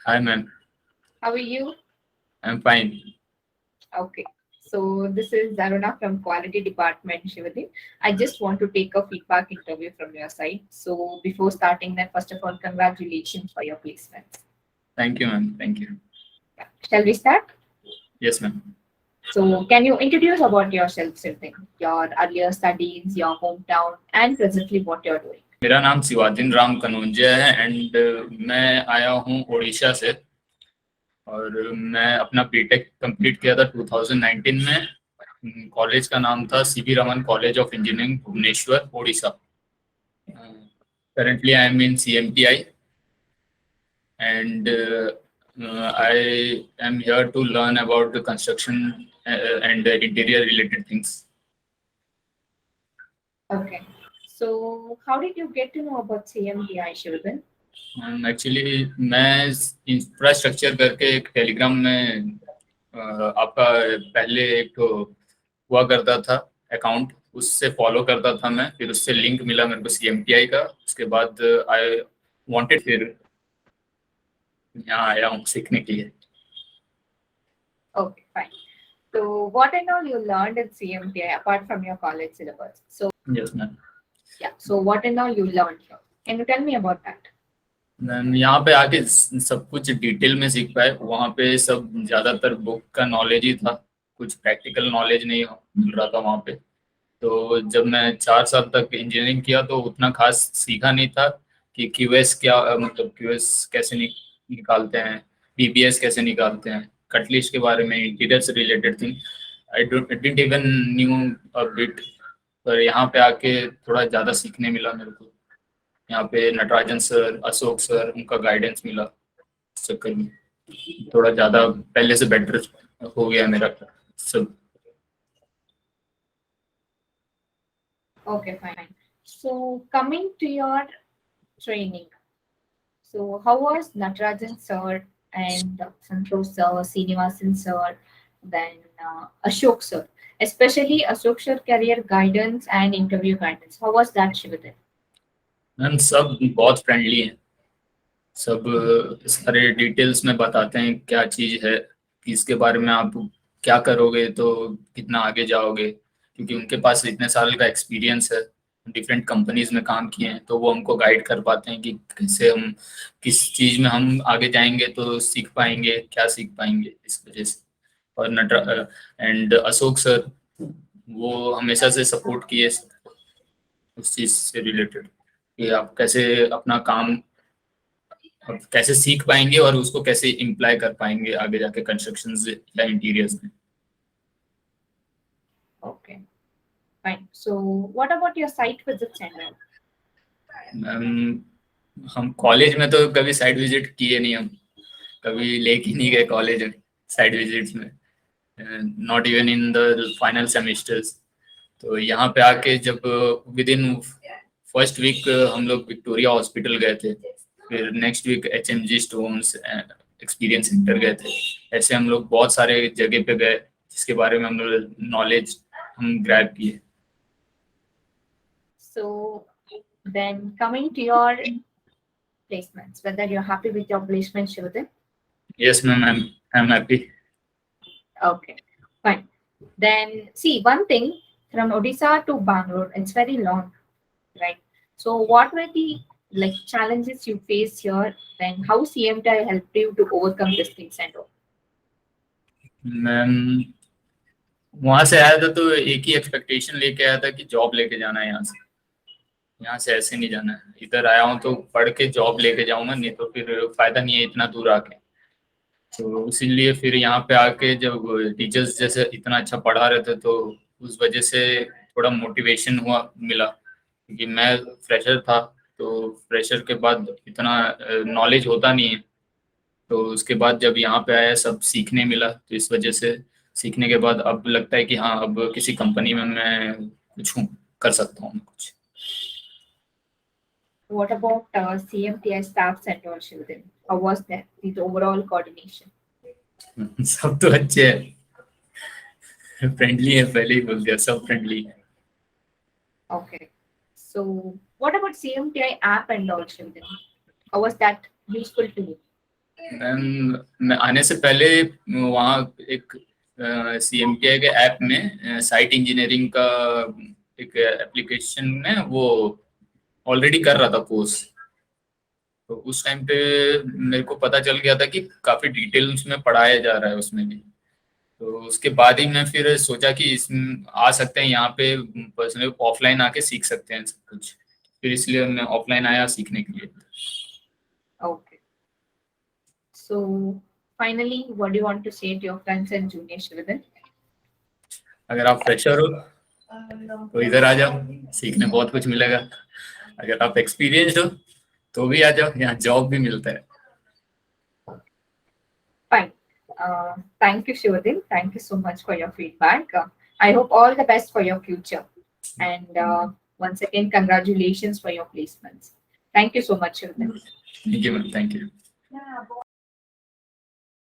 Hi, ma'am. How are you? I'm fine. Okay. So this is Aruna from Quality Department, Shivadhin. I just want to take a feedback interview from your side. So before starting that, first of all, congratulations for your placements. Thank you, ma'am. Thank you. Yeah. Shall we start? Yes, ma'am. So can you introduce about yourself, Shivadhin? Your earlier studies, your hometown, and presently what you're doing? मेरा नाम शिवादिन राम कनौजिया है and मैं आया हूँ उड़ीसा से और मैं अपना बीटेक कंप्लीट किया था 2019 में। कॉलेज का नाम था CV Raman college of engineering Bhubaneswar Orissa. Currently, I am in CMTI and I am here to learn about the construction and interior related things. Okay. So how did you get to know about CMTI, Shivadhin? Actually मैं infrastructure करके एक Telegram में आपका पहले एक तो हुआ करता था अकाउंट, उससे फॉलो करता था मैं। फिर उससे लिंक मिला मेरे को CMTI का। उसके बाद आई वांटेड, फिर यहाँ आया हूँ सीखने के लिए। Okay, fine. So what and all you learned in CMTI apart from your college syllabus? So yes ma'am. yeah, so what and all you learned here? Can you tell me about that? Ma'am यहाँ पे आके सब कुछ detail में सीख पाए। वहाँ पे सब ज्यादातर बुक का नॉलेज ही था, कुछ प्रैक्टिकल नॉलेज नहीं मिल रहा था वहाँ पे। तो जब मैं 4 साल तक इंजीनियरिंग किया तो उतना खास सीखा नहीं था कि क्यूएस क्या, मतलब क्यूएस कैसे निकालते हैं, पीबीएस कैसे निकालते हैं, कटलिस्ट के बारे में, इंटीरियर से related thing I didn't even new a bit. पर यहाँ पे आके थोड़ा ज़्यादा सीखने मिला मेरे को। यहाँ पे नटराजन सर, अशोक सर, उनका गाइडेंस मिला। इस चक्कर में थोड़ा ज़्यादा पहले से बेटर हो गया मेरा सब। Okay, fine. So coming to your training, so how was Natarajan sir and Santosh sir, Srinivasan sir, then Ashok sir, especially Ashok sir career guidance and interview guidance? How was that, Shivadhan? Ma'am सब बहुत friendly हैं। सब सारे details में बताते हैं क्या चीज़ है, किसके बारे में आप क्या करोगे तो कितना आगे जाओगे, क्योंकि उनके पास इतने साल का एक्सपीरियंस है, डिफरेंट कंपनीज में काम किए हैं। तो वो हमको गाइड कर पाते हैं कि कैसे हम किस चीज़ में हम आगे जाएंगे तो सीख पाएंगे, क्या सीख पाएंगे इस वजह से। और नटरा एंड अशोक सर, वो हमेशा से सपोर्ट किए उस चीज़ से रिलेटेड कि आप कैसे अपना काम अब कैसे सीख पाएंगे और उसको कैसे इम्प्लाई कर पाएंगे आगे जाके कंस्ट्रक्शन या इंटीरियर्स में। Okay, fine. So what about your site visits and all? Ma'am हम कॉलेज में तो कभी साइट विजिट किए नहीं, हम कभी लेके नहीं गए कॉलेज में साइट विजिट्स में, not even in the final semesters. तो यहाँ पे आके जब विद इन फर्स्ट वीक हम लोग विक्टोरिया हॉस्पिटल गए थे, फिर next week HMG stones experience centre गए थे। ऐसे हम लोग बहुत सारे जगह पे गए जिसके बारे में हम लोग नॉलेज हम ग्रैब किए। So then coming to your placements, whether you're happy with your placement, Shivadhan? Yes ma'am, I am happy. Okay, fine. Then see one thing from Odisha to Bangalore, it's very long, right? So what were the like challenges you faced here? Then how CMTI helped you to overcome these things and all? Ma'am वहां से आया था तो एक ही expectation लेके आया था कि जॉब लेके जाना है यहाँ से। यहाँ से ऐसे नहीं जाना है। इधर आया हूँ तो पढ़ के जॉब लेके जाऊंगा, नहीं तो फिर फायदा नहीं है इतना दूर आके। तो इसीलिए फिर यहाँ पे आके जब टीचर्स जैसे इतना अच्छा पढ़ा रहे थे तो उस वजह से थोड़ा मोटिवेशन हुआ मिला, क्योंकि मैं फ्रेशर था। तो फ्रेशर के बाद इतना नॉलेज होता नहीं है। तो उसके बाद जब यहाँ पे आया सब सीखने मिला, तो इस वजह से सीखने के बाद अब लगता है कि हाँ अब किसी कंपनी में मैं कुछ हूँ, कर सकता हूँ कुछ। What about CMTI staff and all, Shivadhan? How was that? The overall coordination? सब तो अच्छे हैं, फ्रेंडली है, पहले ही बोल दिया सब फ्रेंडली है। Okay. So what about CMTI app and all, Shivadhan? How was that useful to you? Ma'am मैं आने से पहले वहाँ एक CMTI के ऐप में साइट इंजीनियरिंग का एक एप्लीकेशन में वो ऑलरेडी कर रहा था कोर्स। तो उस टाइम पे मेरे को पता चल गया था कि काफी डिटेल्स में पढ़ाया जा रहा है उसमें भी। तो उसके बाद ही मैं फिर सोचा कि इस आ सकते हैं यहाँ पे पर्सनल ऑफलाइन आके सीख सकते हैं सब कुछ। फिर इसलिए मैं ऑफलाइन आया सीखने के लिए। Okay. So finally, what do you want to say to your friends and juniors, Shivadhin? अगर आप फ्रेशर हो तो इधर आ जाओ, सीखने बहुत कुछ मिलेगा। अगर आप एक्सपीरियंस्ड हो तो भी आ जाओ, यहाँ जॉब भी मिलता है। Fine. Thank you, Shivadhin. Thank you so much for your feedback. I hope all the best for your future. And once again, congratulations for your placements. Thank you so much, Shivadhin. Thank you ma'am, thank you.